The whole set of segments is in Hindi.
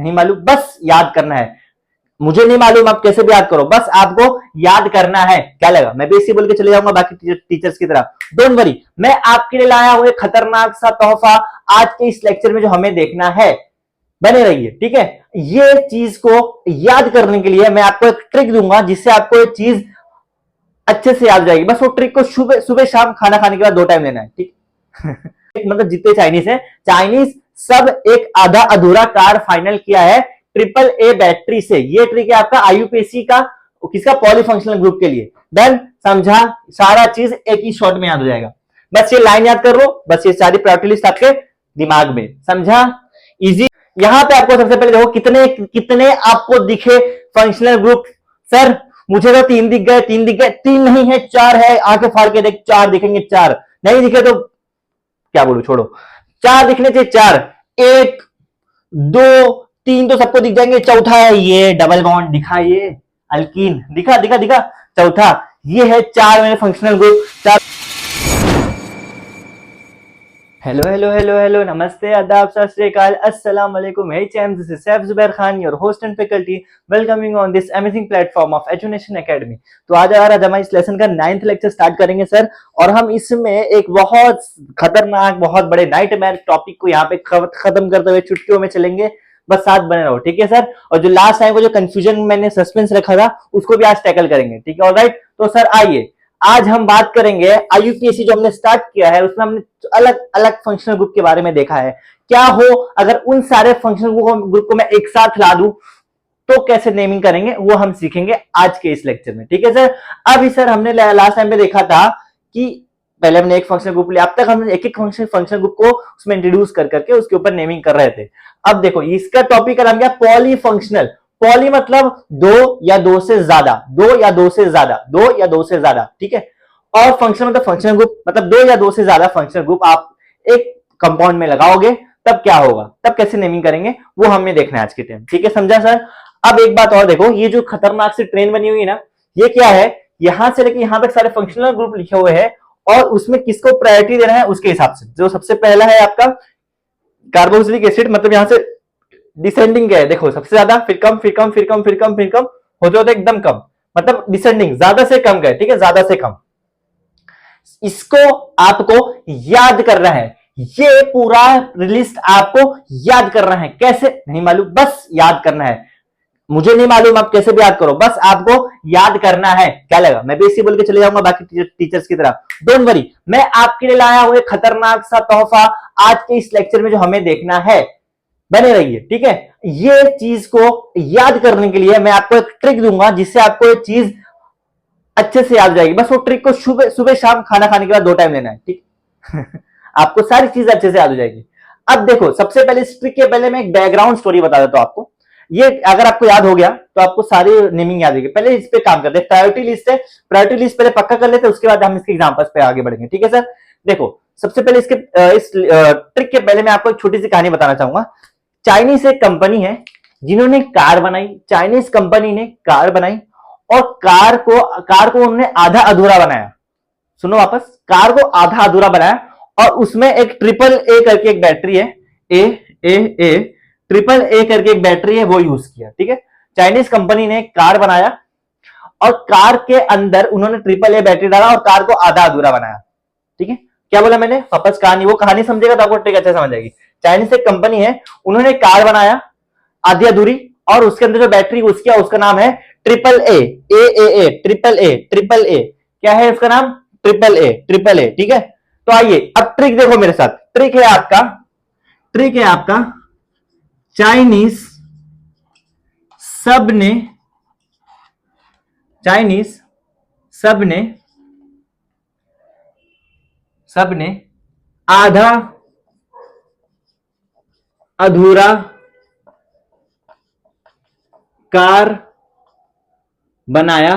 नहीं मालूम, बस याद करना है। मुझे नहीं मालूम आप कैसे भी याद करो, बस आपको याद करना है। क्या लगा मैं भी इसी बोल के चले जाऊंगा बाकी टीचर्स की तरह? डोंट वरी, मैं आपके लिए लाया हूं एक खतरनाक सा तोहफा आज के इस लेक्चर में जो हमें देखना है। बने रहिए, ठीक है। ये चीज को याद करने के लिए मैं आपको एक ट्रिक दूंगा जिससे आपको ये चीज अच्छे से याद जाएगी। बस वो ट्रिक को सुबह सुबह शाम खाना खाने के बाद 2 टाइम लेना है, ठीक। मतलब जितने चाइनीज है, चाइनीज सब एक आधा अधूरा कार फाइनल किया है ट्रिपल ए बैटरी से। ये ट्रिक है आपका आईयूपीएससी का, किसका? पॉलीफंक्शनल ग्रुप के लिए। डन, समझा? सारा चीज एक ही शॉट में याद हो जाएगा। बस ये लाइन याद कर लो, बस ये सारी प्रायोरिटी लिस्ट आपके दिमाग में, समझा? इजी। यहां पे आपको सबसे पहले देखो कितने कितने आपको दिखे फंक्शनल ग्रुप। सर मुझे तो 3 दिख गए, 3 दिख गए। 3 नहीं है, 4 है। आंखें फाड़ के देख, 4 दिखेंगे। 4 नहीं दिखे तो क्या बोलूं, छोड़ो। 4 दिखने चाहिए, 4। 1 2 3 तो सबको दिख जाएंगे। चौथा है ये डबल बॉन्ड, दिखा ये अल्कीन, दिखा दिखा दिखा। चौथा ये है 4 मेरे functional group. 4। Hello hello hello hello, नमस्ते, आदाब, सत श्री अकाल, अस्सलाम वालेकुम। Hey champs, this is Saif Zubair Khan, your host and faculty, welcoming on this amazing platform of Edunation Academy। तो आज हम इस लेसन का 9th लेक्चर स्टार्ट करेंगे सर, और हम इसमें एक बहुत खतरनाक, बहुत बड़े नाइटमेयर टॉपिक को यहाँ पे खत्म करते हुए चुटकियों में चलेंगे। बस साथ बने रहो, ठीक है सर। और जो लास्ट टाइम को जो कंफ्यूजन मैंने सस्पेंस रखा था उसको भी आज टैकल करेंगे, ठीक है? ऑलराइट, तो सर आइए आज हम बात करेंगे आईयूपीएससी जो हमने स्टार्ट किया है उसमें हमने अलग अलग फंक्शनल ग्रुप के बारे में देखा है। क्या हो अगर उन सारे फंक्शनल ग्रुप को मैं एक साथ ला दूं तो कैसे नेमिंग करेंगे, वो हम सीखेंगे आज के इस लेक्चर में, ठीक है सर। अभी सर हमने लास्ट टाइम पे देखा था कि पहले हमने एक फंक्शनल ग्रुप लिया, अब तक हमने एक एक फंक्शनल ग्रुप को उसमें इंट्रोड्यूस कर करके उसके ऊपर नेमिंग कर रहे थे। अब देखो इसका टॉपिक का नाम क्या? पॉलीफंक्शनल। पॉली मतलब 2 या 2 से ज्यादा, 2 या 2 से ज्यादा, 2 या 2 से ज्यादा, ठीक है। और फंक्शन मतलब फंक्शनल ग्रुप, मतलब 2 या 2 से ज्यादा फंक्शनल ग्रुप आप एक कंपाउंड में लगाओगे तब क्या होगा, तब कैसे नेमिंग करेंगे, वो हमें देखना है आज के टाइम, ठीक है? समझा सर? अब एक बात और देखो, ये जो खतरनाक सी ट्रेन बनी हुई है ना, ये क्या है? यहां से लेके यहां तक सारे फंक्शनल ग्रुप लिखे हुए हैं और उसमें किसको प्रायोरिटी देना है उसके हिसाब से। जो सबसे पहला है आपका कार्बोक्सिलिक एसिड, मतलब यहां से डिसेंडिंग क्या है, देखो सबसे ज्यादा, फिर कम, फिर कम, फिर कम, फिर कम, फिर कम, होते होते एकदम कम, मतलब डिसेंडिंग, ज्यादा से कम गए, ठीक है? ज्यादा से कम। इसको आपको याद करना है, ये पूरा लिस्ट आपको याद करना है। कैसे? नहीं मालूम, बस याद करना है। मुझे नहीं मालूम आप कैसे भी याद करो, बस आपको याद करना है। क्या लगा मैं भी इसी बोल के चले जाऊंगा बाकी टीचर्स की तरह? डोंट वरी, मैं आपके लिए लाया हूं एक खतरनाक सा तोहफा आज के इस लेक्चर में जो हमें देखना है। बने रहिए, ठीक है। ये चीज को याद करने के लिए मैं आपको एक ट्रिक दूंगा जिससे आपको ये चीज अच्छे से याद जाएगी। बस वो ट्रिक को सुबह सुबह शाम खाना खाने के बाद 2 टाइम लेना है, ठीक। आपको सारी चीज अच्छे से याद हो जाएगी। अब देखो सबसे पहले इस ट्रिक के पहले मैं एक बैकग्राउंड स्टोरी बता देता हूं आपको। ये अगर आपको याद हो गया तो आपको सारी नेमिंग याद होगी। पहले इस पे काम करते हैं, प्रायोरिटी लिस्ट है, प्रायोरिटी लिस्ट पहले पक्का कर लेते हैं, उसके बाद हम इसके एग्जांपल्स पे आगे बढ़ेंगे, ठीक है सर। देखो सबसे पहले इसके इस ट्रिक के पहले मैं आपको एक छोटी सी कहानी बताना चाहूंगा। चाइनीज एक कंपनी है जिन्होंने कार बनाई, चाइनीज कंपनी ने कार बनाई और कार को उन्होंने आधा अधूरा बनाया। सुनो वापस, कार को आधा अधूरा बनाया और उसमें एक ट्रिपल ए करके एक बैटरी है, ए ए ए ट्रिपल ए करके एक बैटरी है, वो यूज किया, ठीक है। चाइनीज कंपनी ने कार बनाया और कार के अंदर उन्होंने ट्रिपल ए बैटरी डाला और कार को आधा अधूरा बनाया, ठीक है। क्या बोला मैंने? वापस कहानी, वो कहानी समझेगा तो आपको ट्रिक अच्छा समझ आएगी। चाइनीज एक कंपनी है, उन्होंने कार बनाया आधी अधूरी और उसके अंदर जो बैटरी यूज किया उसका नाम है triple A, A triple A, triple A. क्या है उसका नाम? ट्रिपल ए, ट्रिपल ए, ठीक है। तो आइए अब ट्रिक देखो मेरे साथ। ट्रिक है आपका चाइनीज सबने आधा अधूरा कार बनाया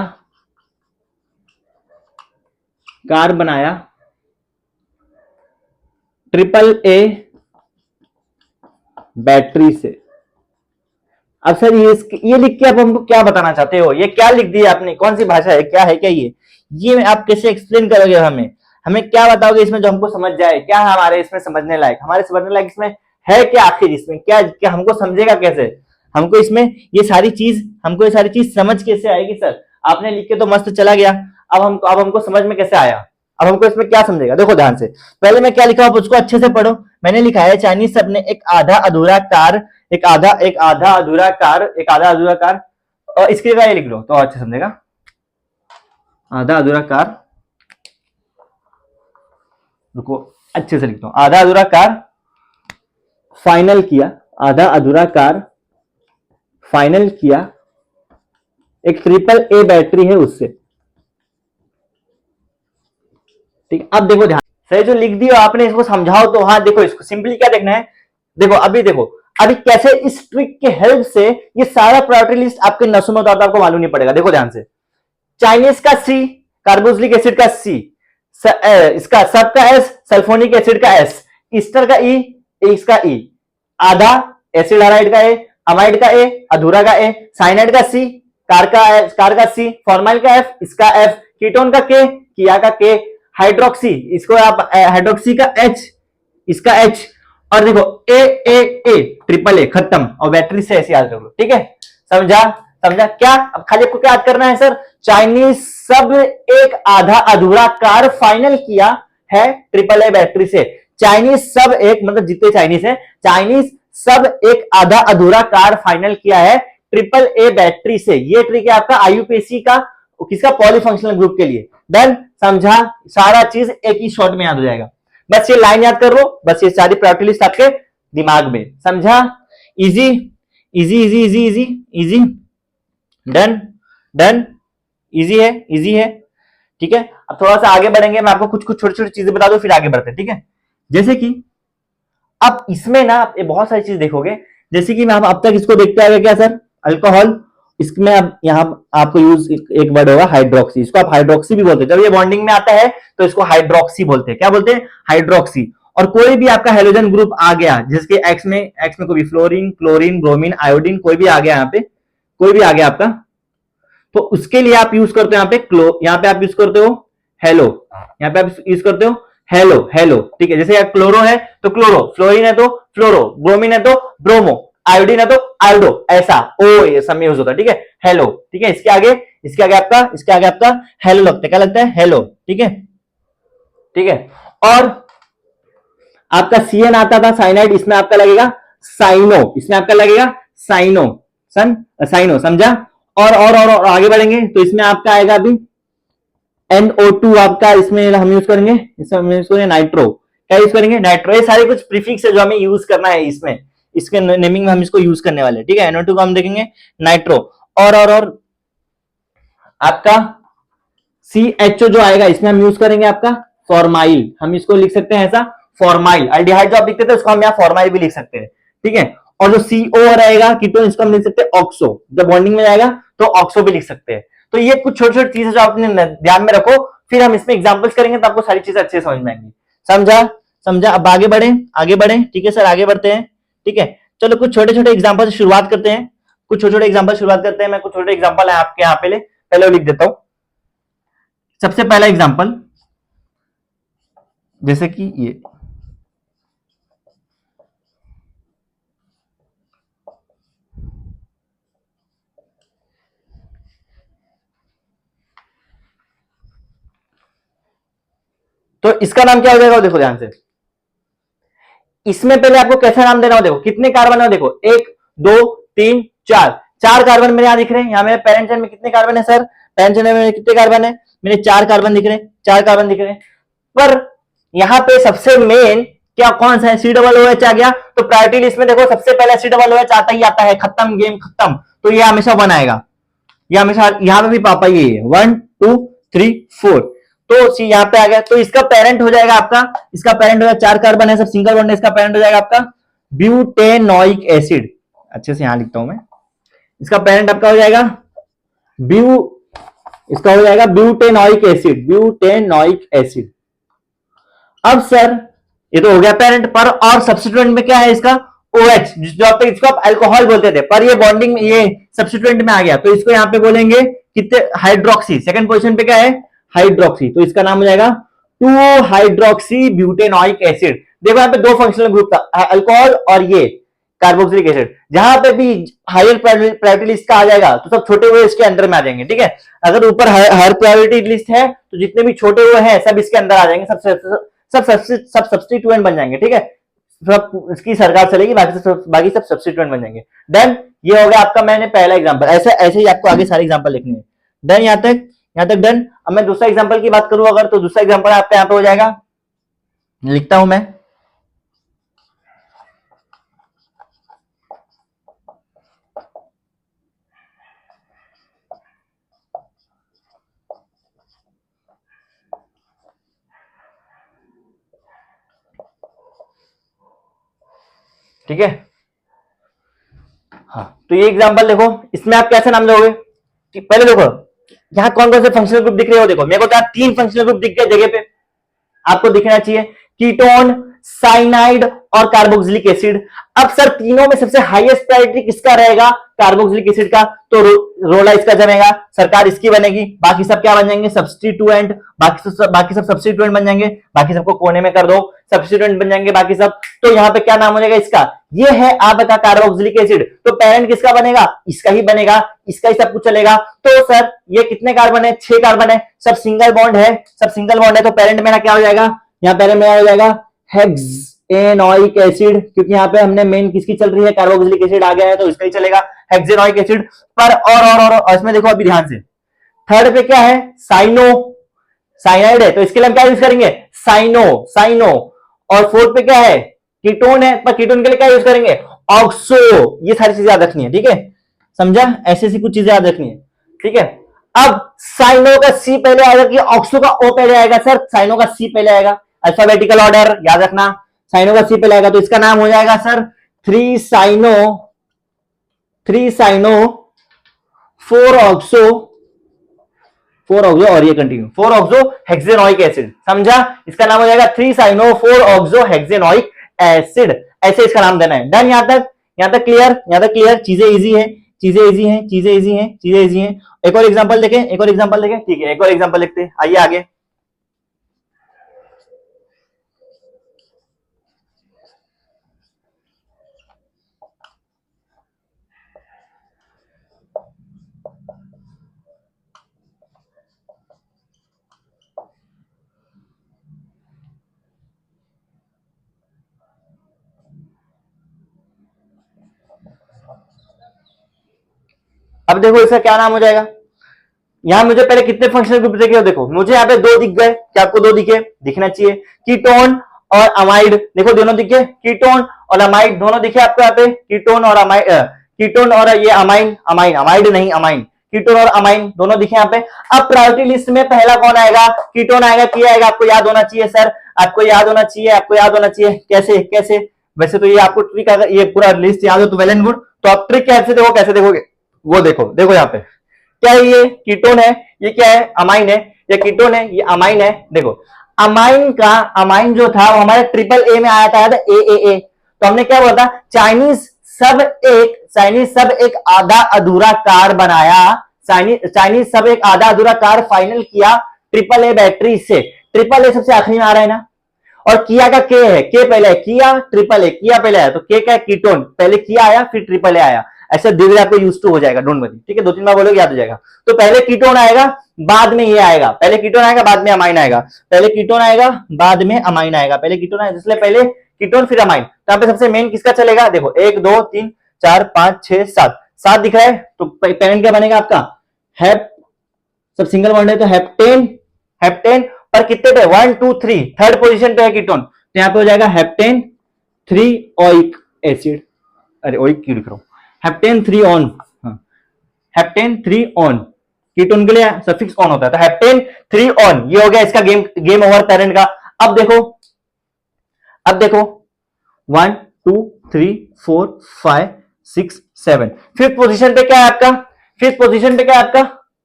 ट्रिपल ए बैटरी से। अब सर ये लिख के आप हमको क्या बताना चाहते हो? ये क्या लिख दिया आपने? कौन सी भाषा है? क्या है क्या ये आप कैसे एक्सप्लेन करोगे? हमें क्या बताओगे इसमें जो हमको समझ जाए? क्या हमारे इसमें समझने लायक, हमारे समझने लायक इसमें है क्या? आखिर इसमें क्या हमको समझेगा कैसे? हमको इसमें ये सारी चीज समझ कैसे आएगी सर? आपने लिख के तो मस्त चला गया, अब हमको समझ में कैसे आया? अब हमको इसमें क्या समझेगा? देखो ध्यान से, पहले मैं क्या लिखा हूं उसको अच्छे से पढ़ो। मैंने लिखा है चाइनीज सब ने एक आधा अधूरा कार, एक आधा अधूरा कार, और इसके जगह ये लिख लो तो अच्छे समझेगा। आधा अधूरा कार, रुको अच्छे से लिखता हूं, आधा अधूरा कार फाइनल किया, आधा अधूरा कार फाइनल किया एक ट्रिपल ए बैटरी है उससे। ठीक, अब देखो ध्यान से, जो लिख दिया आपने इसको समझाओ तो। हाँ देखो, इसको सिंपली क्या देखना है, देखो अभी कैसे इस ट्रिक के हेल्प से ये सारा प्रायोरिटी लिस्ट आपके नसों में उतारता तो आपको मालूम नहीं पड़ेगा। देखो ध्यान से, चाइनीज का सी, कार्बोक्सिलिक एसिड का सी, इसका सब का एस, सल्फोनिक एसिड का एस, ईस्टर का ई, इसका ई, आधा एसिड हाइड्राइड का ए, अमाइड का ए, अधूरा का ए, साइनाइड का सी, कार का सी, फॉर्माइल का एफ, इसका एफ, कीटोन का के, किया का के, हाइड्रोक्सी, इसको आप हाइड्रोक्सी का एच, इसका एच, और देखो ए ए ए ट्रिपल ए, खत्म। और बैटरी से ऐसे याद रख लो, ठीक है? समझा? क्या? अब खाली आपको क्या याद करना है सर? चाइनीज सब एक आधा अधूरा कार फाइनल किया है ट्रिपल ए बैटरी से। चाइनीज सब एक, मतलब जितने चाइनीज है, चाइनीज सब एक आधा अधूरा कार फाइनल किया है ट्रिपल ए बैटरी से। ये ट्रिक है आपका आईयूपीएसी का, किसका? पॉलीफंक्शनल ग्रुप के लिए। डन? समझा? सारा चीज एक ही शॉट में याद हो जाएगा। बस ये लाइन याद कर लो, बस ये सारी प्रायोरिटी लिस्ट आपके दिमाग में। समझा? Easy easy easy easy easy easy. Done, easy है। ठीक है, अब थोड़ा सा आगे बढ़ेंगे, मैं आपको कुछ छोटी छोटी चीजें बता दूं, फिर आगे बढ़ते हैं। ठीक है, जैसे कि अब इसमें ना आप बहुत सारी चीज देखोगे, जैसे कि मैं अब तक इसको देखते आए क्या सर? अल्कोहल। इसमें अब यहां आपको यूज एक वर्ड होगा हाइड्रोक्सी, इसको आप हाइड्रोक्सी भी बोलते हैं। जब ये बॉन्डिंग में आता है तो इसको हाइड्रोक्सी बोलते हैं। क्या बोलते हैं? हाइड्रोक्सी। और कोई भी आपका हेलोजन ग्रुप आ गया जिसके एक्स में कोई भी फ्लोरीन, क्लोरीन, ब्रोमीन, आयोडीन, कोई भी आ गया, यहाँ पे कोई भी आ गया आपका, तो उसके लिए आप यूज करते हो यहाँ पे आप यूज करते हो हेलो, यहाँ पे आप यूज करते हो हेलो। ठीक है, जैसे क्लोरो है तो क्लोरो, फ्लोरीन है तो फ्लोरो, ब्रोमीन है तो ब्रोमो, आयोडीन है तो आयोडो, ऐसा ओ ये सब में यूज होता है। ठीक है, हेलो। ठीक है, इसके आगे आपका हेलो लगता है। क्या लगता है? हेलो। ठीक है, और आपका सीएन आता था साइनाइड, इसमें आपका लगेगा साइनो। समझा? और आगे बढ़ेंगे तो इसमें आपका आएगा अभी NO2, आपका इसमें हम यूज करेंगे नाइट्रो। क्या यूज करेंगे? नाइट्रो। ये सारे कुछ प्रीफिक्स है जो हमें यूज करना है इसमें, इसके नेमिंग में हम इसको यूज करने वाले। ठीक है, NO2 को हम देखेंगे नाइट्रो। और आपका CHO जो आएगा इसमें हम यूज करेंगे आपका फॉर्माइल। हम इसको लिख सकते हैं ऐसा फॉर्माइल। अल्डिहाइड जो आप लिखते थे उसको हम यहाँ फॉर्माइल भी लिख सकते हैं। ठीक है, और जो CO रहेगा कीटोन, इसको हम लिख सकते हैं ऑक्सो। जब बॉन्डिंग में जाएगा तो ऑक्सो भी लिख सकते हैं। तो ये कुछ छोटी छोटी चीजें जो आपने ध्यान में रखो, फिर हम इसमें एग्जांपल्स करेंगे तो आपको सारी चीजें अच्छे से समझ में आएंगी। समझा? अब आगे बढ़े। ठीक है सर, आगे बढ़ते हैं। ठीक है, चलो कुछ छोटे छोटे एग्जांपल से शुरुआत करते हैं। मैं कुछ छोटे एग्जांपल है आपके यहाँ पहले लिख देता हूं। सबसे पहला एग्जांपल, जैसे कि ये तो इसका नाम क्या हो जाएगा? देखो ध्यान से, इसमें पहले आपको कैसा नाम देना हो। देखो कितने कार्बन है, देखो 1 2 3 4 कार्बन मेरे यहां दिख रहे हैं। यहां मेरे पेरेंट चेन में कितने कार्बन है सर? पेरेंट चेन में कितने कार्बन है? मेरे 4 कार्बन दिख रहे हैं। पर यहां पे सबसे मेन क्या कौन सा है? COOH आ गया। तो प्रायोरिटी लिस्ट में देखो सबसे पहले COOH आता ही आता है। खत्म, गेम खत्म। तो ये हमेशा 1 आएगा, ये हमेशा यहां पे भी पापा ये 1 2 3 4, तो सी यहां पे आ गया। तो इसका पेरेंट हो जाएगा आपका, 4 कार्बन है, सब सिंगल बॉन्ड है, इसका पेरेंट हो जाएगा आपका ब्यूटेनोइक एसिड। अच्छे से यहां लिखता हूं मैं, इसका पेरेंट आपका हो जाएगा ब्यूटेनोइक एसिड। अब सर ये तो हो गया पेरेंट पर, और सब्स्टिट्यूएंट में क्या है इसका? OH, जो आप इसको आप अल्कोहल बोलते थे, पर ये बॉन्डिंग ये सब्स्टिट्यूएंट में आ गया, तो इसको यहां पे बोलेंगे कितने? हाइड्रोक्सी। सेकंड पोजीशन पे क्या है? हाइड्रोक्सी। तो इसका नाम हो जाएगा 2 हाइड्रोक्सी ब्यूटेनोइक एसिड। देखो यहाँ पे 2 फंक्शनल ग्रुप था, अल्कोहल और ये कार्बोक्सिलिक एसिड। जहां पे भी हायर प्रायोरिटी लिस्ट का आ जाएगा तो सब छोटे हुए इसके अंदर में आ जाएंगे, ठीक है। अगर ऊपर हायर प्रायोरिटी लिस्ट है तो जितने भी छोटे हुए हैं सब इसके अंदर आ जाएंगे, सब सब्स्टिट्यूएंट बन जाएंगे, ठीक है। सब इसकी सरकार चलेगी, बाकी सब सब्स्टिट्यूएंट बन जाएंगे। डन, ये हो गया आपका मैंने पहला एग्जांपल। ऐसे ऐसे ही आपको आगे सारे एग्जांपल लिखने हैं। डन, यहां तक डन। अब मैं दूसरा एग्जांपल की बात करूं अगर, तो दूसरा एग्जांपल आपका यहां पे हो जाएगा, लिखता हूं मैं। ठीक है, हाँ, तो ये एग्जांपल देखो, इसमें आप कैसे नाम दोगे कि पहले देखो यहाँ कौन कौन से फंक्शनल ग्रुप दिख रहे हो। देखो मेरे को क्या 3 फंक्शनल ग्रुप दिख गए जगह पे, आपको दिखना चाहिए कीटोन, साइनाइड और कार्बोक्सिलिक एसिड। अब सर तीनों में सबसे हाईएस्ट प्रायोरिटी किसका रहेगा? कार्बोक्सिलिक एसिड का। तो रोला इसका जमेगा, सरकार इसकी बनेगी, बाकी सब क्या बन जाएंगे? सब्स्टिट्यूएंट। बाकी सब सब्स्टिट्यूएंट बन जाएंगे, बाकी सबको कोने में कर दो, सब्स्टिट्यूएंट बन जाएंगे बाकी सब। तो यहाँ पे क्या नाम हो जाएगा इसका? ये है आपका कार्बोक्सिलिक एसिड। तो पेरेंट किसका बनेगा? इसका ही बनेगा, इसका ही सब कुछ चलेगा। तो सर ये कितने कार्बन है? 6 कार्बन है, सब सिंगल बॉन्ड है, सब सिंगल बॉन्ड है। तो पेरेंट मेरा क्या हो जाएगा? यहाँ पेरेंट मेरा हो जाएगा हेक्सेनोइक एसिड, क्योंकि यहाँ पे हमने मेन किसकी चल रही है? कार्बोक्सिलिक एसिड आ गया है तो इसका ही चलेगा, हेक्सेनोइक एसिड। पर और इसमें देखो अभी ध्यान से, थर्ड पे क्या है? साइनाइड है, तो इसके लिए हम क्या यूज करेंगे? साइनो। और फोर्थ पे क्या है? कीटोन है, पर कीटोन के लिए क्या यूज करेंगे? ऑक्सो। ये सारी चीजें याद रखनी है, ठीक है, समझा? ऐसी कुछ चीजें याद रखनी है, ठीक है। अब साइनो का सी पहले आएगा कि ऑक्सो का ओ पहले आएगा? सर साइनो का सी पहले आएगा, अल्फाबेटिकल ऑर्डर याद रखना। साइनो का सी पहले आएगा तो इसका नाम हो जाएगा सर 3 साइनो 4 ऑक्सो और ये कंटिन्यू 4 ऑक्सो हेक्सेनोइक एसिड, समझा? इसका नाम हो जाएगा 3 साइनो 4 ऑक्सो हेक्सेनोइक एसिड। ऐसे इसका नाम देना है। डन, यहां तक क्लियर? चीजें इजी है। एक और एग्जांपल देखें, ठीक है, एक और एग्जांपल लिखते हैं, आइए आगे। अब देखो इसका क्या नाम हो जाएगा। यहां मुझे पहले कितने फंक्शनल ग्रुप दिखे हो? देखो मुझे यहाँ पे 2 दिख गए, क्या आपको 2 दिखे? दिखना चाहिए। कीटोन और अमाइड, देखो दोनों दिखे, कीटोन और अमाइड दोनों दिखे आपको यहाँ पे। कीटोन और ये अमाइड नहीं, अमाइन। कीटोन और अमाइन दोनों दिखे यहाँ पे। अब प्रायोरिटी लिस्ट में पहला कौन आएगा? कीटोन आएगा, किया आएगा। आपको याद होना चाहिए सर, आपको याद होना चाहिए। कैसे? वैसे तो ये आपको ट्रिक, अगर ये पूरा लिस्ट याद हो तो वेल एंड गुड। तो आप ट्रिक कैसे देखोगे? वो देखो यहाँ पे क्या है? ये कीटोन है, ये क्या है? अमाइन है। ये कीटोन है, ये अमाइन है। देखो अमाइन जो था वो हमारे ट्रिपल ए में आया था, ए। तो हमने क्या बोला था? चाइनीज सब एक आधा अधूरा कार बनाया, चाइनीज सब एक आधा अधूरा कार फाइनल किया ट्रिपल ए बैटरी से। ट्रिपल ए सबसे आखिरी में आ रहा है ना, और किया का के है, के पहले है, किया ट्रिपल ए, किया पहले आया, तो के का कीटोन, पहले किया आया फिर ट्रिपल ए आया। ऐसा धीरे धीरे आपको यूज टू हो जाएगा, डोंट वरी, ठीक है। 2-3 बार बोलोगे याद हो जाएगा। तो पहले कीटोन आएगा, बाद में ये आएगा। पहले कीटोन आएगा, बाद में अमाइन आएगा। पहले कीटोन आएगा, बाद में अमाइन आएगा। पहले कीटोन आएगा, इसलिए पहले कीटोन फिर अमाइन। तो यहाँ पे सबसे मेन किसका चलेगा? देखो 1 2 3 4 5 6 7 दिख रहा है, तो पेरेंट क्या बनेगा आपका? हेप, सब सिंगल बॉन्ड है तो हेप्टेन। पर कितने पे? 1 2 3, थर्ड पोजीशन पे है कीटोन, तो यहाँ पे हो जाएगा हेप्टेन 3 ओइक एसिड। अरे ओइक क्यों लिख रहा हूं? Heptane 3 on, heptane 3 on, ketone के लिए सफिक्स ऑन होता है, तो हेप्टेन 3 ऑन। ये हो गया इसका गेम ओवर पेरेंट का। अब देखो 1 2 3 4 5 6 7, फिफ्थ पोजीशन पे क्या है आपका?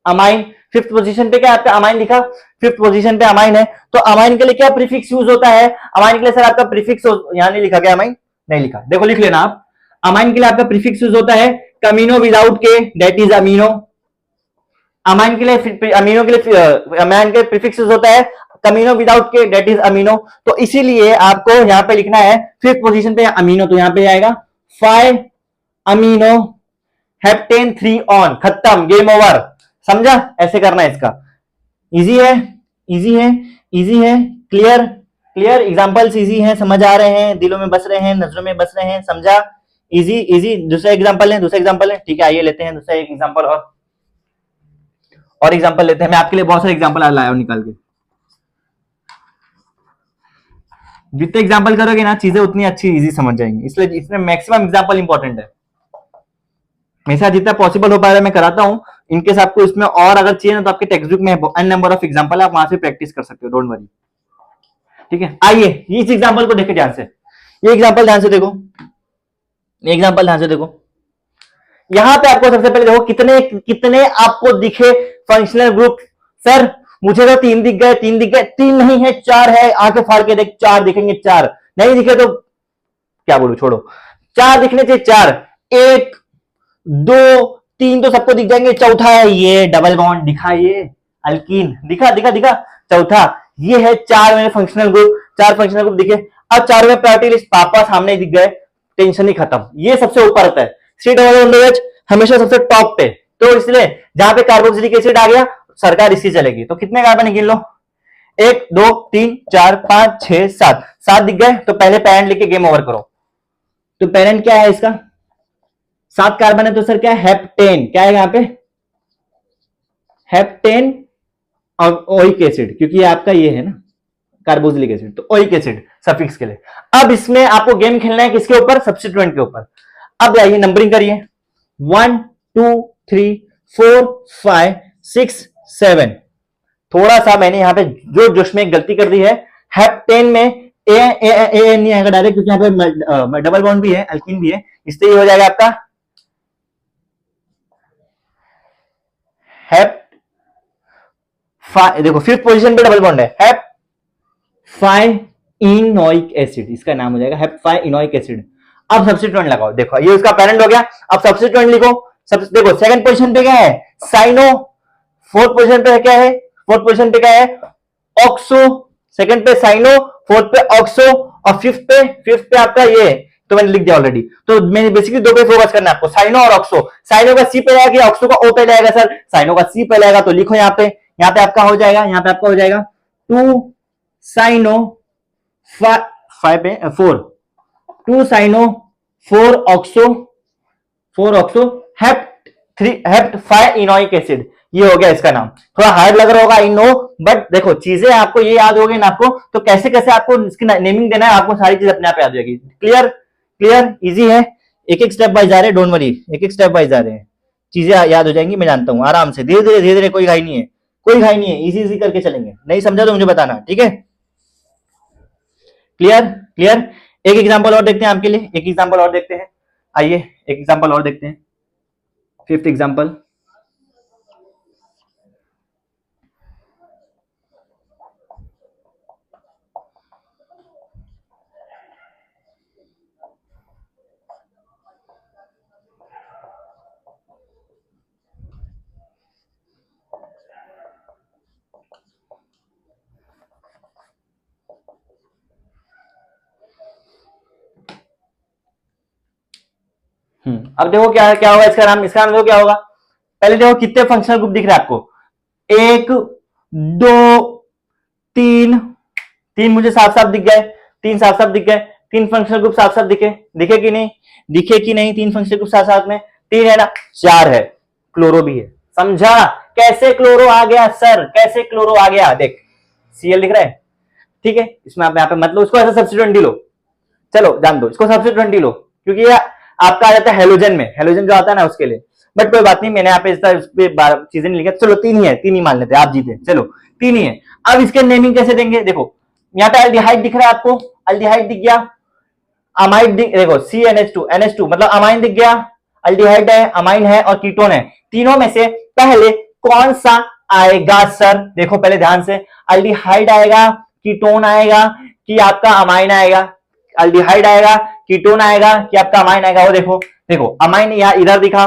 अमाइन। फिफ्थ पोजीशन पे क्या आपका? अमाइन लिखा, फिफ्थ पोजीशन पे अमाइन है। तो अमाइन के लिए क्या प्रीफिक्स यूज होता है? अमाइन के लिए सर आपका प्रीफिक्स यहां नहीं लिखा गया, अमाइन नहीं लिखा, देखो लिख लेना आप। अमाइन के लिए आपका प्रीफिक्स यूज होता है कमीनो विदाउट के, दैट इज अमीनो। अमाइन के लिए प्रीफिक्स यूज होता है कमीनो विदाउट के, दैट इज अमीनो। तो इसीलिए आपको यहां पे लिखना है फिफ्थ पोजीशन पे अमीनो, तो यहां पे आएगा 5 अमीनो हेप्टेन 3 ऑन, खत्म, गेम ओवर। समझा? ऐसे करना है इसका। इजी है, इजी है, इजी है। क्लियर, क्लियर, एग्जांपल्स इजी हैं, समझ आ रहे हैं, दिलों में बस रहे हैं, नजरों में बस रहे हैं, समझा? Easy easy. दूसरा एग्जांपल है, दूसरा एग्जांपल है, ठीक है, आइए लेते हैं दूसरा एक एग्जांपल और एग्जांपल लेते हैं। मैं आपके लिए बहुत सारे एग्जांपल आज लाया हूं निकाल के। जितने एग्जांपल करोगे ना चीजें उतनी अच्छी इजी समझ जाएंगी, इसलिए इसमें मैक्सिमम एग्जांपल इंपॉर्टेंट है। मेरे साथ जितना पॉसिबल हो पा रहा है मैं कराता हूं। इनकेस आपको इसमें और अगर चाहिए ना तो आपके टेक्स्ट बुक में एन नंबर ऑफ एग्जांपल है, आप वहां से प्रैक्टिस कर सकते हो, डोंट वरी। ठीक है, आइए इस एग्जांपल को देखिए ध्यान से। ये एग्जांपल ध्यान से देखो, ये एग्जांपल ध्यान से देखो। यहां पे आपको सबसे पहले देखो कितने कितने आपको दिखे फंक्शनल ग्रुप। सर मुझे तो 3 दिख गए, 3 दिख गए, 3 नहीं है 4 है, आंखें फाड़ के देख, 4 दिखेंगे, 4 नहीं दिखे तो क्या बोलूं, छोड़ो। 4 दिखने चाहिए, 4, 1 2 3 तो सबको दिख जाएंगे, चौथा है ये डबल बॉन्ड दिखा, ये अल्कीन दिखा दिखा दिखा, चौथा ये है। 4 मेरे फंक्शनल ग्रुप, 4 फंक्शनल ग्रुप दिखे। अब 4 में प्रायोरिटी लिस्ट पापा सामने दिख गए, टेंशन ही खत्म। ये सबसे ऊपर होता है, C=OH हमेशा सबसे टॉप पे, तो इसलिए जहां पे कार्बोक्सिलिक एसिड आ गया सरकार इसी चलेगी। तो कितने कार्बन गिन लो, 1 2 3 4 5 6 7, 7 दिख गए तो पहले पेरेंट लिख के गेम ओवर करो। तो पेरेंट क्या है इसका, 7 कार्बन है तो सर क्या है, हेप्टेन, क्या है यहां पे, हेप्टेन और ओइक एसिड, क्योंकि ये आपका ये है ना कार्बोक्सिलिक एसिड, तो ओइक एसिड सफिक्स के लिए। अब इसमें आपको गेम खेलना है किसके ऊपर, सब्स्टिट्यूएंट के ऊपर। अब आइए नंबरिंग करिए, 1 2 3 4 5 6 7। थोड़ा सा मैंने यहां पे जो जोश में गलती कर दी है, हेप्टेन में ए नहीं आएगा डायरेक्ट, क्योंकि यहां पे डबल बॉन्ड भी है, अल्कीन भी है, इसलिए ये हो जाएगा आपका हेप। देखो 5th पोजीशन पे डबल बॉन्ड है, हेप फाइनोइक एसिड, इसका नाम हो जाएगा हेप फाइनोइक एसिड। अब सब्स्टिट्यूएंट लगाओ, देखो ये उसका पेरेंट हो गया। अब सब्स्टिट्यूएंट लिखो, देखो 2nd पोजीशन पे क्या है, साइनो। 4th पोजीशन पे क्या है, 4th पोजीशन पे क्या है, ऑक्सो। 2nd पे साइनो, 4th पे ऑक्सो, और 5th पे आपका ये, तो मैंने लिख दिया ऑलरेडी। तो मैंने बेसिकली 2 पे फोकस करना है आपको, साइनो और ऑक्सो। साइनो का सी पे आएगा, ऑक्सो का ओ पे आएगा। सर साइनो का सी पे आएगा तो लिखो यहाँ पे, यहाँ पे आपका हो जाएगा, यहाँ पे आपका हो जाएगा 2 cyano 4 2 cyano 4 oxo, 4 oxo hept 5 enoic acid. ये हो गया इसका नाम। थोड़ा हार्ड लग रहा होगा आई नो, बट देखो चीजें आपको ये याद हो गई ना आपको, तो कैसे कैसे आपको इसकी नेमिंग देना है, आपको सारी चीज अपने आप याद हो जाएगी। क्लियर, क्लियर, इजी है। एक एक स्टेप वाइज जा रहे हैं, डोंट वरी, एक एक स्टेप वाइज जा रहे हैं, चीजें याद हो जाएंगी, मैं जानता हूं। आराम से धीरे धीरे धीरे धीरे, कोई घाई नहीं है, कोई घाई नहीं है, इजी इजी करके चलेंगे। नहीं समझा तो मुझे बताना, ठीक है? Clear, clear. एक एग्जांपल और देखते हैं आपके लिए, एक एग्जांपल और देखते हैं। आइए एक एग्जांपल और देखते हैं, 5th एग्जांपल। अब देखो क्या क्या होगा इसका नाम, इसका नाम देखो क्या होगा। पहले देखो कितने फंक्शनल ग्रुप दिख रहे हैं आपको, 1 2 3, 3 मुझे साफ साफ दिख गए, 3 साफ साफ दिख गए, 3 फंक्शनल ग्रुप साफ साफ दिखे, दिखे कि नहीं, दिखे कि नहीं, 3 फंक्शनल ग्रुप साथ साथ में, 3 है ना, 4 है, क्लोरो भी है। समझा कैसे क्लोरो आ गया, सर कैसे क्लोरो आ गया, देख Cl दिख रहा है, ठीक है, इसमें आप यहाँ पे मतलब उसको ऐसा सब्स्टिट्यूएंट लो, चलो जान दो, इसको सब्स्टिट्यूएंट लो, क्योंकि ये आपका आ जाता है हेलोजन में, हेलोजन जो आता है ना उसके लिए। बट कोई बात नहीं, मैंने यहाँ पे इस पे चीजें नहीं लिखा, चलो 3 ही है, 3 ही मान लेते हैं, आप जीते, चलो 3 ही है। अब इसके नेमिंग कैसे देंगे, देखो यहाँ पे अल्डिहाइड दिख रहा है आपको, अल्डिहाइड दिख गया, अमाइड दिख, देखो NH2 मतलब अमाइन दिख गया, अल्डिहाइड है, अमाइन है और कीटोन है। तीनों में से पहले कौन सा आएगा सर, देखो पहले ध्यान से, अल्डिहाइड आएगा, कीटोन आएगा कि आपका अमाइन आएगा, अल्डिहाइड आएगा, कीटोन आएगा कि आपका अमाइन आएगा। वो देखो, देखो अमाइन यहाँ इधर दिखा,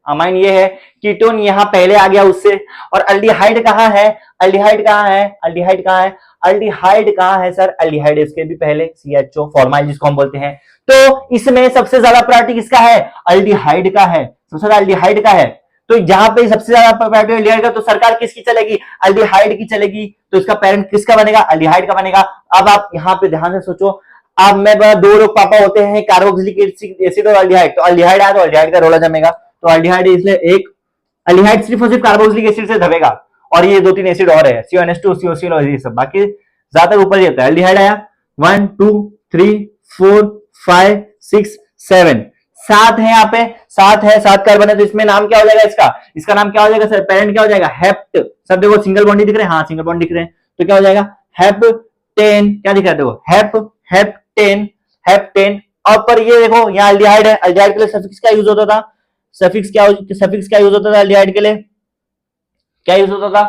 अमाइन ये है, कीटोन यहाँ पहले आ गया उससे, और अल्डिहाइड कहाँ है, अल्डिहाइड कहाँ है, अल्डिहाइड कहाँ है, अल्डिहाइड कहाँ है सर? अल्डिहाइड इसके भी पहले CHO फॉर्माइल जिसको हम बोलते हैं। तो इसमें सबसे ज्यादा प्रायोरिटी किसका है? अल्डिहाइड का है, सबसे ज्यादा अल्डिहाइड का है। तो जहां पे सबसे ज्यादा प्रायोरिटी अल्डिहाइड का, तो सरकार किसकी चलेगी? अल्डिहाइड की चलेगी। तो इसका पेरेंट किसका बनेगा? अल्डिहाइड का बनेगा। अब आप यहाँ पे ध्यान से सोचो, अब मैं दो लोग पापा होते हैं, कार्बोक्सिलिक एसिड और अल्डिहाइड, तो अल्डिहाइड आया तो अल्डिहाइड का रोला जमेगा। तो अल्डिहाइड इसलिए एक अल्डिहाइड सिर्फ और सिर्फ कार्बोक्सिलिक एसिड से दबेगा, और ये 2-3 एसिड और है, CONH2, COCl और ये सब, बाकी ज्यादातर ऊपर ही होता है। अल्डिहाइड आया 1 2 3 4 5 6 7, 7 है यहाँ पे, 7 है, 7 कार्बन है। तो इसमें नाम क्या हो जाएगा इसका? इसका नाम क्या हो जाएगा सर? पेरेंट क्या हो जाएगा? हेप्ट। सब देखो सिंगल बॉन्ड दिख रहे हैं, हाँ सिंगल बॉन्ड दिख रहे हैं, तो क्या हो जाएगा? हेप्टेन। क्या दिख रहा है देखो? Heptane, heptane. और पर ये देखो यहाँ अल्डिहाइड है, अल्डिहाइड के लिए सफिक्स क्या यूज होता था? सफिक्स क्या यूज होता था अल्डिहाइड के लिए? क्या यूज होता था?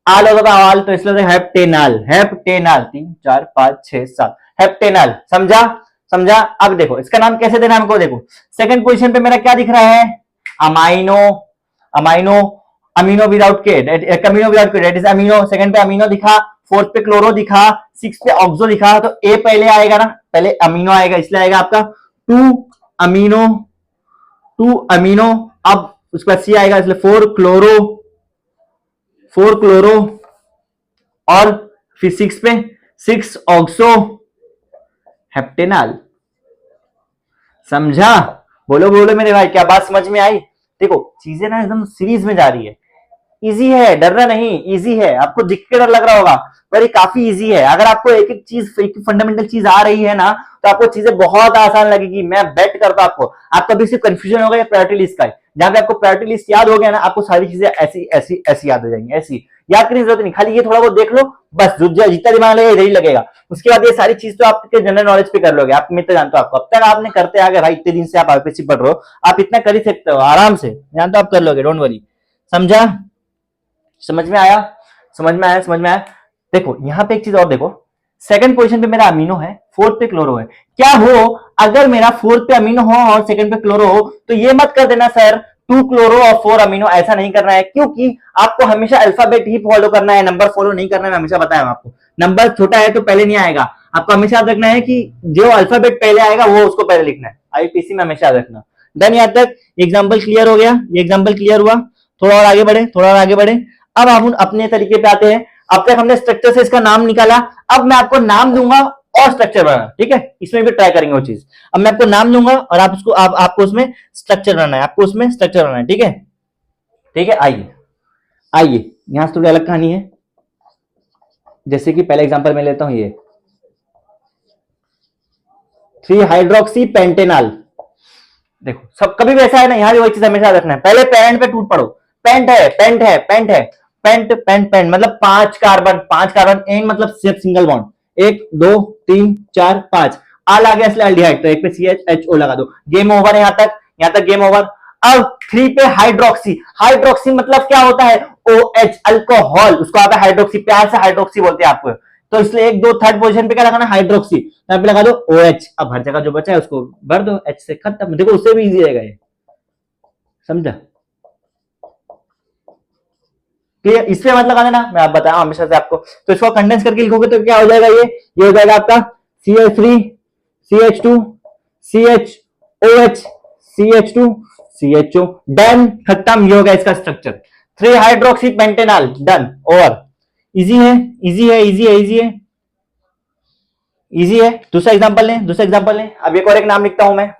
आल होता था, आल, तो इसलिए हेप्टेनाल, हेप्टेनाल। 3 4 5 6 7, हेप्टेनाल। समझा? समझा? अब देखो इसका नाम कैसे देना हमको, देखो सेकंड पोजीशन पे मेरा क्या दिख रहा है? अमाइनो, अमाइनो, अमीनो विदाउट के, अमीनो विदाउट के, दैट इज अमीनो। सेकंड पे अमीनो दिखा, फोर्थ पे क्लोरो दिखा, सिक्स पे ऑक्सो दिखा, तो ए पहले आएगा ना, पहले अमीनो आएगा, इसलिए आएगा आपका 2 अमीनो, 2 अमीनो। अब उसके बाद सी आएगा, इसलिए 4 क्लोरो, 4 क्लोरो, और फिर 6 पे 6 ऑक्सो हेप्टेनाल। समझा? बोलो बोलो मेरे भाई, क्या बात समझ में आई? देखो चीजें ना एकदम सीरीज में जा रही है, इजी है, डरना नहीं, इजी है। आपको दिख के डर लग रहा होगा, पर ये काफी इजी है। अगर आपको एक एक चीज, एक फंडामेंटल चीज आ रही है ना, तो आपको चीजें बहुत आसान लगेगी। मैं बेट करता हूं आपको अभी सिर्फ कंफ्यूजन होगा प्रायोरिटी लिस्ट का। जहां पे आपको प्रायोरिटी लिस्ट याद हो गया ना, आपको सारी चीजें ऐसी ऐसी ऐसी याद हो जाएंगी। ऐसी याद करने की जरूरत नहीं, खाली ये थोड़ा बहुत देख लो बस, जितना दिमाग लगेगा इधर ही लगेगा। उसके बाद ये सारी चीज तो आपके जनरल नॉलेज पे कर लोगे आप। मैं तो जानता हूं आपको, अब तक आपने करते आ गए भाई, इतने दिन से आप आईपीसी पढ़ रहे हो, आप इतना कर ही सकते हो आराम से, जानता आप कर लोगे, डोंट वरी। समझा? समझ में आया? समझ में आया? समझ में आया? देखो यहाँ पे एक चीज और देखो, सेकंड पोजीशन पे मेरा अमीनो है, फोर्थ पे क्लोरो है। क्या हो अगर मेरा फोर्थ पे अमीनो हो और सेकंड पे क्लोरो हो? तो ये मत कर देना सर 2 क्लोरो और 4 अमीनो, ऐसा नहीं करना है, क्योंकि आपको हमेशा अल्फाबेट ही फॉलो करना है, नंबर फॉलो नहीं करना है। मैं हमेशा बताया आपको, नंबर छोटा है तो पहले नहीं आएगा। आपको हमेशा याद रखना है कि जो अल्फाबेट पहले आएगा वो उसको पहले लिखना है। आईपीसी में हमेशा याद रखना। डन? यहाँ तक एग्जाम्पल क्लियर हो गया? ये एग्जाम्पल क्लियर हुआ? थोड़ा और आगे बढ़े, थोड़ा और आगे बढ़े। अब हम अपने तरीके पे आते हैं। अब तक हमने स्ट्रक्चर से इसका नाम निकाला, अब मैं आपको नाम दूंगा और स्ट्रक्चर बनाना, ठीक है? इसमें भी ट्राई करेंगे वो चीज। अब मैं आपको नाम दूंगा और आप उसको आपको उसमें स्ट्रक्चर बनाना है, आपको उसमें स्ट्रक्चर बनाना है, ठीक है? ठीक है, आइए आइए, यहां से थोड़ी अलग कहानी है। जैसे कि पहले एग्जांपल मैं लेता हूं, ये 3 हाइड्रोक्सी पेंटेनॉल। देखो सब कभी भी ऐसा है ना, यहां भी वही चीज हमेशा रखना है। पहले पेरेंट पे टूट पड़ो, पेंट है, पेंट है, पेंट है, पेंट पेंट पेंट, मतलब 5 कार्बन, 5 कार्बन, एन मतलब सिर्फ सिंगल बॉन्ड, 1 2 3 4 5, आल आ गया इसलिए अल्डिहाइड, तो एक पे CHO लगा दो। गेम ओवर है, यहां तक गेम ओवर। अब 3 पे हाइड्रोक्सी, हाइड्रोक्सी मतलब क्या होता है? OH, अल्कोहल, उसको आप हाइड्रोक्सी, प्यार से हाइड्रोक्सी बोलते हैं आपको। तो इसलिए 1 2 थर्ड पोजीशन पे क्या लगाना? हाइड्रोक्सी। यहाँ पे लगा दो OH। अब हर जगह जो बचा है उसको भर दो H से, खत्म। देखो उससे भी इजी रहेगा ये। समझा? क्लियर? इससे मतलब लगाना ना, मैं आप बताया हमेशा से आपको। तो इसको कंडेंस करके लिखोगे तो क्या हो जाएगा? ये हो जाएगा आपका CH3 CH2 CHOH CH2 CHO। Done, खत्म। ये हो गया इसका structure, 3 hydroxy pentanol. Done, over. Easy है, इजी है, इजी है, इजी है, इजी है। दूसरा एग्जांपल लें, दूसरा एग्जांपल लें। अब एक और एक नाम लिखता हूं मैं,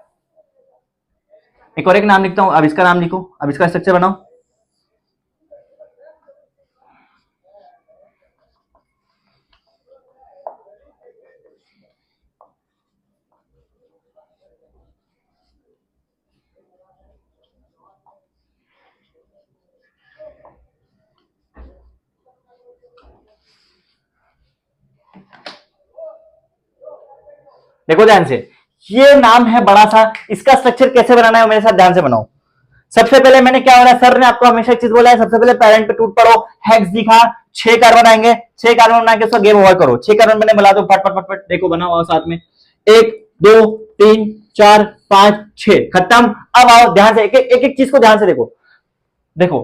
एक और एक नाम लिखता हूं। अब इसका नाम लिखो, अब इसका स्ट्रक्चर बनाओ। देखो ध्यान से, ये नाम है बड़ा सा, इसका स्ट्रक्चर कैसे बनाना है मेरे साथ ध्यान से बनाओ। सबसे पहले मैंने क्या बोला, सर ने आपको हमेशा एक चीज बोला है, सबसे पहले पेरेंट पे टूट पड़ो, हेक्स दिखा, 6 कार्बन आएंगे, 6 कार्बन बना के उसका गेम ओवर करो। 6 कार्बन मैंने मिला दो, फट फट फट फट, देखो बनाओ और साथ में 1 2 3 4 5 6, खत्म। अब आओ ध्यान से, एक एक चीज को ध्यान से देखो। देखो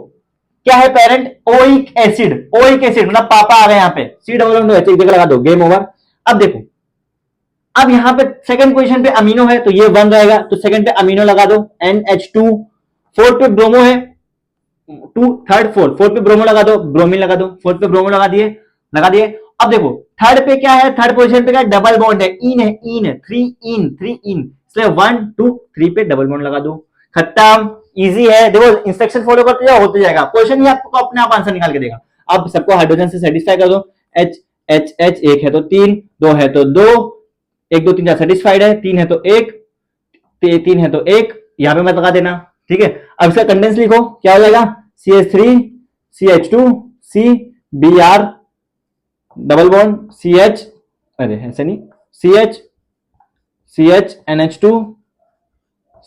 क्या है parent? Oic acid, oic acid मतलब पापा आ गए यहाँ पे, सी डबल बॉन्ड OH, एक जगह लगा दो, गेम ओवर। अब देखो, अब यहाँ पे सेकंड पोजीशन पे अमीनो है तो ये 1 रहेगा, तो सेकंड पे अमीनो लगा दो NH2, फोर्थ पे ब्रोमो है, 2 थर्ड फोर्थ, फोर्थ पे ब्रोमो लगा दो, ब्रोमीन लगा दो, फोर्थ पे ब्रोमो लगा दिए। अब देखो थर्ड पे क्या है, थर्ड पोजीशन पे क्या डबल बॉन्ड है, इन है, इन 3 इन, इसलिए 1 2 3 पे डबल बॉन्ड लगा दो, खत्म। इजी है, देखो इंस्ट्रक्शन फॉलो करते जाओ, होते जाएगा, क्वेश्चन ही आपको अपने आप आंसर निकाल के देगा। अब सबको हाइड्रोजन से सेटिस्फाई कर दो, H H H, एक है तो 3, 2 है तो 2, 1 2 3 4 सेटिस्फाइड है, 3 है तो 1, 3 है तो 1, यहां पे मत लगा देना, ठीक है। अब इसका कंडेंस लिखो, क्या हो जाएगा, CH3 CH2 C Br double bond CH, अरे ऐसे नहीं, CH NH2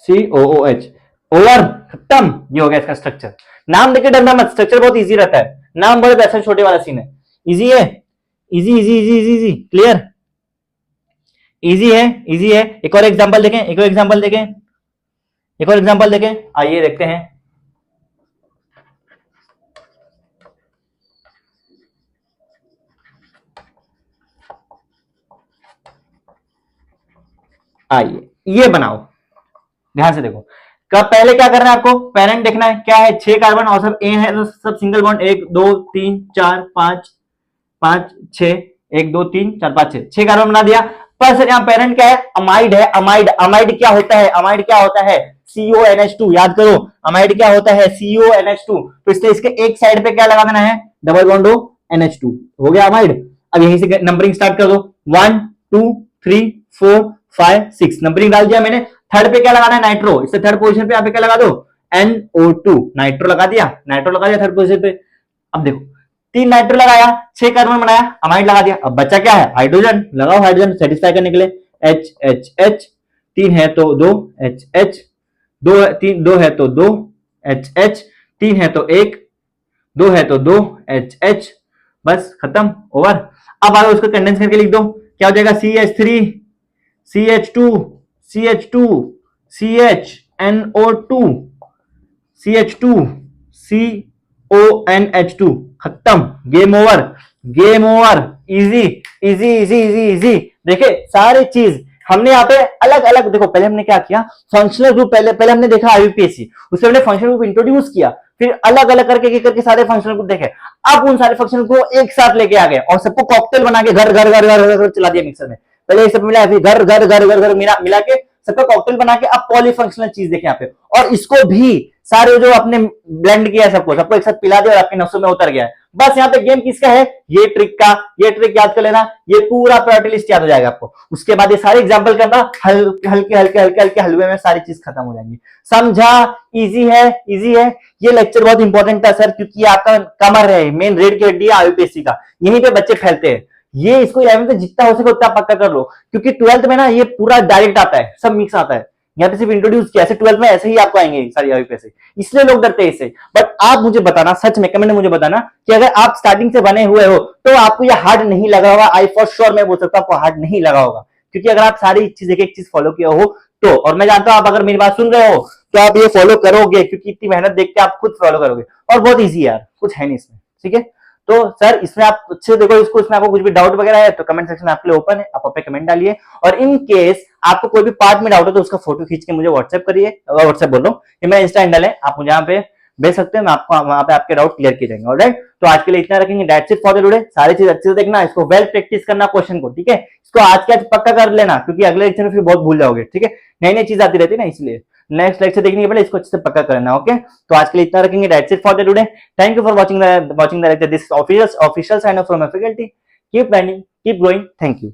COOH, ओवर, खत्म। ये हो गया इसका स्ट्रक्चर। नाम देके डरना मत, स्ट्रक्चर बहुत इजी रहता है, नाम बड़े ऐसा छोटे वाला सीन है। इजी है, easy easy easy easy easy, clear, easy है, इजी है। एक और एग्जांपल देखें, एक और एग्जांपल देखें, एक और एग्जांपल देखें, आइए देखते हैं। आइए ये बनाओ, ध्यान से देखो। कब पहले क्या करना है आपको, पेरेंट देखना है, क्या है 6 कार्बन और सब ए है तो सब सिंगल बॉन्ड, 1 2 3 4 5 5 6, 1 2 3 4 5 6 कार्बन बना दिया। पर सर यहाँ पेरेंट क्या है, अमाइड है, अमाइड, अमाइड क्या होता है, अमाइड क्या होता है, CONH2, याद करो अमाइड क्या होता है, CONH2, तो इसलिए इसके एक साइड पे क्या लगा देना है, डबल बॉन्ड NH2, हो गया अमाइड। अब यहीं से नंबरिंग स्टार्ट कर दो, 1 2 3 4 5 6, नंबरिंग डाल दिया मैंने। थर्ड पे क्या लगाना है, नाइट्रो, इससे थर्ड पोजीशन पे यहाँ पे क्या लगा दो, NO2, नाइट्रो लगा दिया, नाइट्रो लगा दिया थर्ड पोजीशन पे। अब देखो 3 नाइट्रो लगाया, 6 कार्बन बनाया, अमाइड लगा दिया, अब बचा क्या है, हाइड्रोजन, लगाओ हाइड्रोजन सेटिस्फाई करने के लिए, HHH, 3 है तो 2 HH, 2 है तो 2 HH, 3 है तो 1, 2 है तो 2 HH, बस खत्म, ओवर। अब आगे उसको कंडेंस करके लिख दो, क्या हो जाएगा, CH3 CH2 CH2 CHNO2 CH2 CONH2, खत्म, game over, game over, easy easy easy easy easy. देखे सारी चीज हमने यहाँ पे अलग अलग, देखो पहले हमने क्या किया, फंक्शनल ग्रुप, पहले हमने देखा IUPAC, उससे हमने फंक्शनल ग्रुप इंट्रोड्यूस किया, फिर अलग अलग करके सारे फंक्शनल ग्रुप देखे। अब उन सारे फंक्शनल को एक साथ लेके आ गए और सबको कॉकटेल बना के घर घर घर घर घर चला दिया मिक्सर में। पहले ये सब मिला, फिर घर घर घर घर घर मिला के सबका कॉकटेल बना के अब पॉलीफंक्शनल चीज देखे यहाँ पे, और इसको भी सारे जो अपने ब्लेंड किया है सबको एक साथ पिला दिया और आपके नसों में उतर गया है। बस यहाँ पे गेम किसका है, ये ट्रिक का, ये ट्रिक याद कर लेना, ये पूरा प्रायोरिटी लिस्ट याद हो जाएगा आपको। उसके बाद ये सारे एग्जांपल करना, हल्के हल्के हल्के हल्के हल्के हलवे में सारी चीज खत्म हो जाएंगी। समझा, इजी है, इजी है। ये लेक्चर बहुत इंपॉर्टेंट था सर, क्योंकि आपका कमर है, मेन रीढ़ की हड्डी है IUPAC का, यहीं पे बच्चे फैलते हैं। ये इसको 11th में जितना हो सके उतना पक्का कर लो, क्योंकि 12th में ना ये पूरा डायरेक्ट आता है, सब मिक्स आता है, यहाँ पे सिर्फ इंट्रोड्यूस किया, ऐसे 12th में ऐसे ही आपको आएंगे सारी IUPAC, इसलिए लोग डरते हैं इससे। बट आप मुझे बताना, सच में कमेंट में मुझे बताना कि अगर आप स्टार्टिंग से बने हुए हो तो आपको ये हार्ड नहीं लगा होगा, आई फॉर श्योर मैं बोल सकता हूँ आपको हार्ड नहीं लगा होगा, क्योंकि अगर आप सारी चीज एक एक चीज फॉलो किया हो तो, और मैं जानता हूँ आप अगर मेरी बात सुन रहे हो तो आप ये फॉलो करोगे, क्योंकि इतनी मेहनत देख के आप खुद फॉलो करोगे, और बहुत ईजी यार, कुछ है नहीं इसमें, ठीक है। तो सर इसमें आप अच्छे देखो इसको, इसमें आपको कुछ भी डाउट वगैरह है तो कमेंट सेक्शन आपके लिए ओपन है, आप पे कमेंट डालिए, और इन केस आपको कोई भी पार्ट में डाउट हो तो उसका फोटो खींच के मुझे व्हाट्सएप करिए, व्हाट्सएप बोल रहा हूँ, ये मेरा इंस्टा हैंडल है, आप मुझे यहाँ पे भेज सकते हैं, मैं आपको वहां पे आपके डाउट क्लियर किए जाएंगे। ऑलराइट, तो आज के लिए इतना रखेंगे, that's it for the today. सारी चीज अच्छे से देखना, इसको वेल प्रैक्टिस करना क्वेश्चन को, ठीक है, इसको आज के आज पक्का कर लेना, क्योंकि अगले लेक्चर में फिर बहुत भूल जाओगे, ठीक है, नई नई चीज आती रहती है ना, इसलिए नेक्स्ट लेक्चर देखने के पहले इसको अच्छे से पक्का करना, ओके। तो आज के लिए इतना रखेंगे, that's it for the today. Thank you for watching the lecture, this official sign off from faculty. Keep learning, keep growing, thank you.